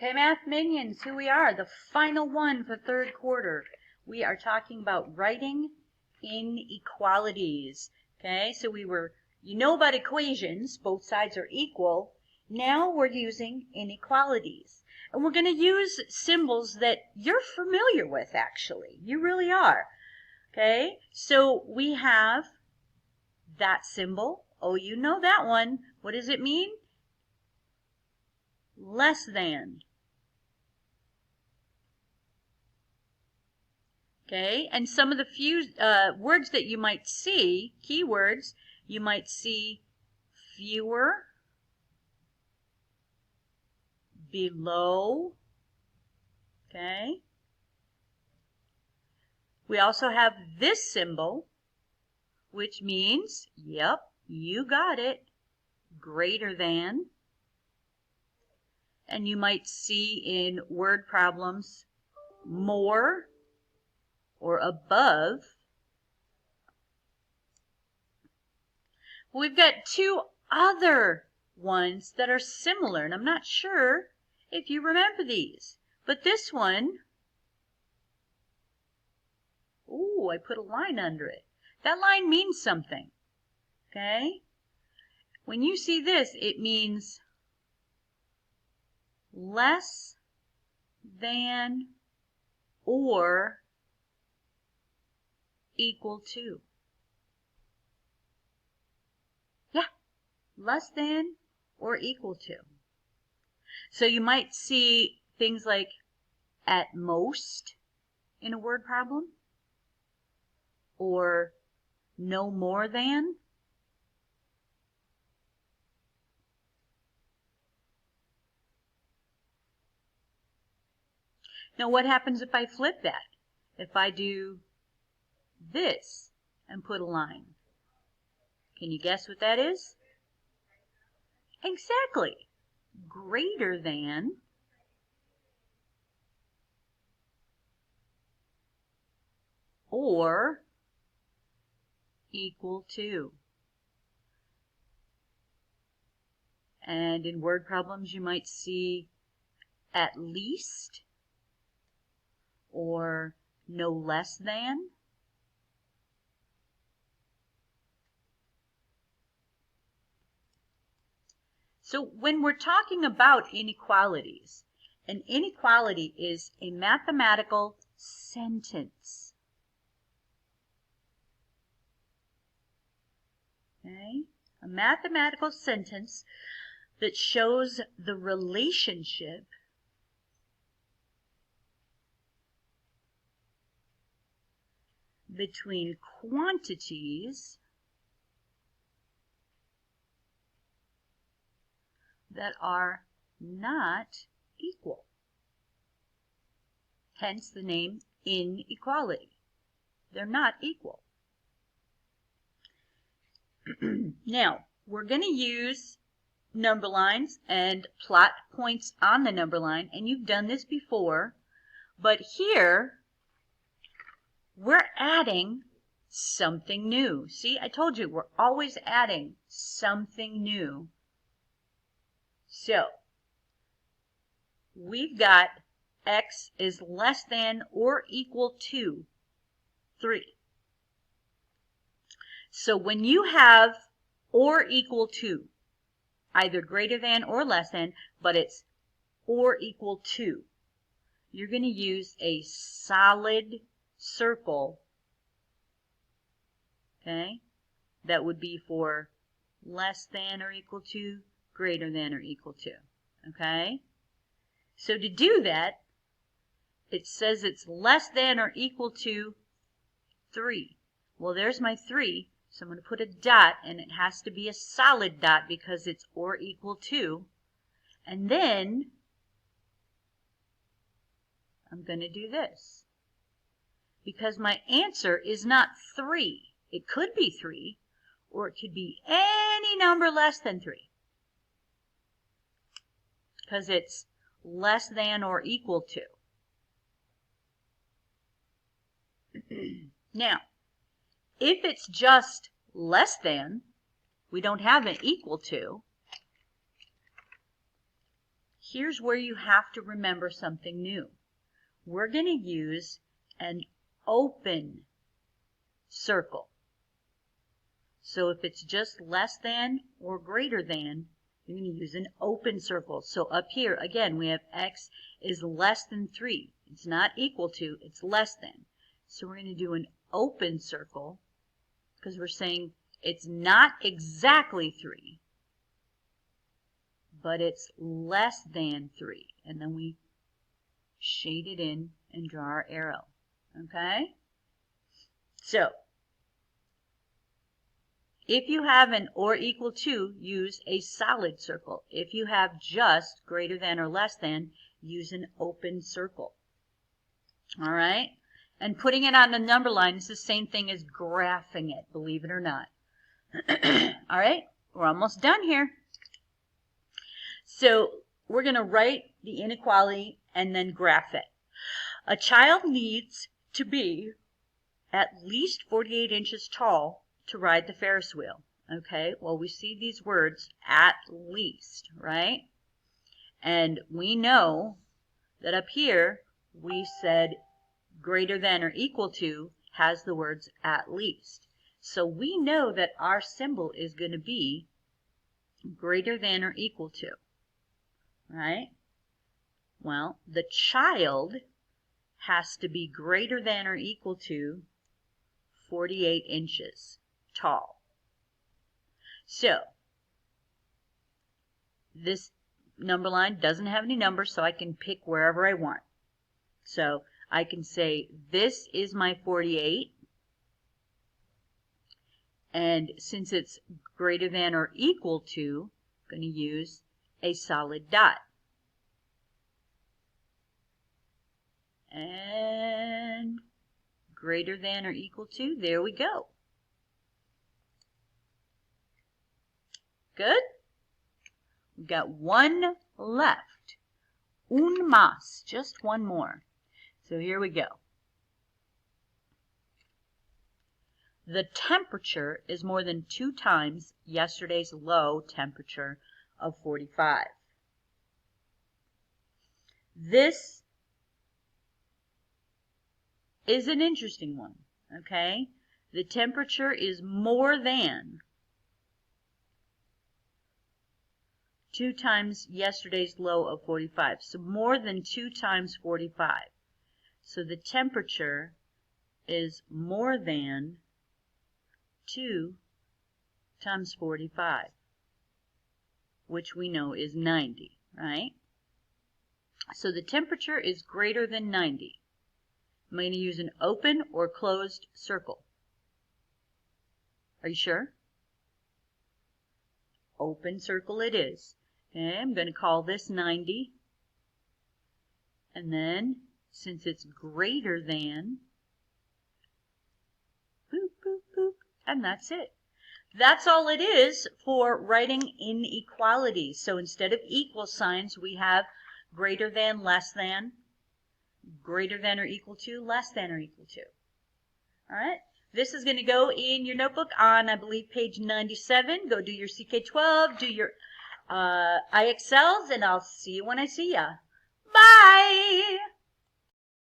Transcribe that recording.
Okay, Math Minions, here we are, the final one for third quarter. We are talking about writing inequalities. Okay, so you know about equations, both sides are equal. Now we're using inequalities. And we're going to use symbols that you're familiar with, actually. You really are. Okay, so we have that symbol. Oh, you know that one. What does it mean? Less than. Okay, and some of the few words that you might see, keywords, you might see fewer, below, okay. We also have this symbol, which means, yep, you got it, greater than. And you might see in word problems more or above. We've got two other ones that are similar, and I'm not sure if you remember these. But this one, ooh, I put a line under it. That line means something, okay? When you see this, it means less than or equal to. Yeah, less than or equal to. So you might see things like at most in a word problem, or no more than. Now what happens if I flip that? If I do this and put a line. Can you guess what that is? Exactly. Greater than or equal to. And in word problems you might see at least or no less than. So when we're talking about inequalities, an inequality is a mathematical sentence. Okay? A mathematical sentence that shows the relationship between quantities that are not equal. Hence the name inequality. They're not equal. Now, we're going to use number lines and plot points on the number line, and you've done this before, but here we're adding something new. See, I told you we're always adding something new. So, we've got x is less than or equal to 3. So when you have or equal to, either greater than or less than, but it's or equal to, you're going to use a solid circle, okay? That would be for less than or equal to, greater than or equal to, okay? So to do that, it says it's less than or equal to 3. Well, there's my 3. So I'm going to put a dot, and it has to be a solid dot because it's or equal to. And then I'm going to do this. Because my answer is not 3. It could be 3, or it could be any number less than 3. Because it's less than or equal to. Now, if it's just less than, we don't have an equal to, here's where you have to remember something new. We're going to use an open circle. So if it's just less than or greater than, you're going to use an open circle. So up here, again, we have x is less than 3. It's not equal to, it's less than. So we're going to do an open circle because we're saying it's not exactly 3, but it's less than 3. And then we shade it in and draw our arrow. Okay? So, if you have an or equal to, use a solid circle. If you have just greater than or less than, use an open circle. All right? And putting it on the number line is the same thing as graphing it, believe it or not. All right? We're almost done here. So we're going to write the inequality and then graph it. A child needs to be at least 48 inches tall to ride the Ferris wheel. Okay, well, we see these words, at least, right? And we know that up here we said greater than or equal to has the words at least. So we know that our symbol is going to be greater than or equal to, right? Well, the child has to be greater than or equal to 48 inches tall. So, this number line doesn't have any numbers, so I can pick wherever I want. So, I can say this is my 48, and since it's greater than or equal to, I'm going to use a solid dot. And greater than or equal to, there we go. Good? We've got one left. Un más, just one more. So here we go. The temperature is more than 2 times yesterday's low temperature of 45. This is an interesting one, okay? The temperature is more than 2 times yesterday's low of 45. So more than 2 times 45. So the temperature is more than 2 times 45, which we know is 90, right? So the temperature is greater than 90. I'm going to use an open or closed circle. Are you sure? Open circle it is. Okay, I'm going to call this 90. And then, since it's greater than, boop, boop, boop, and that's it. That's all it is for writing inequalities. So instead of equal signs, we have greater than, less than, greater than or equal to, less than or equal to. All right. This is going to go in your notebook on, I believe, page 97. Go do your CK12, do your IXLs, and I'll see you when I see ya. Bye!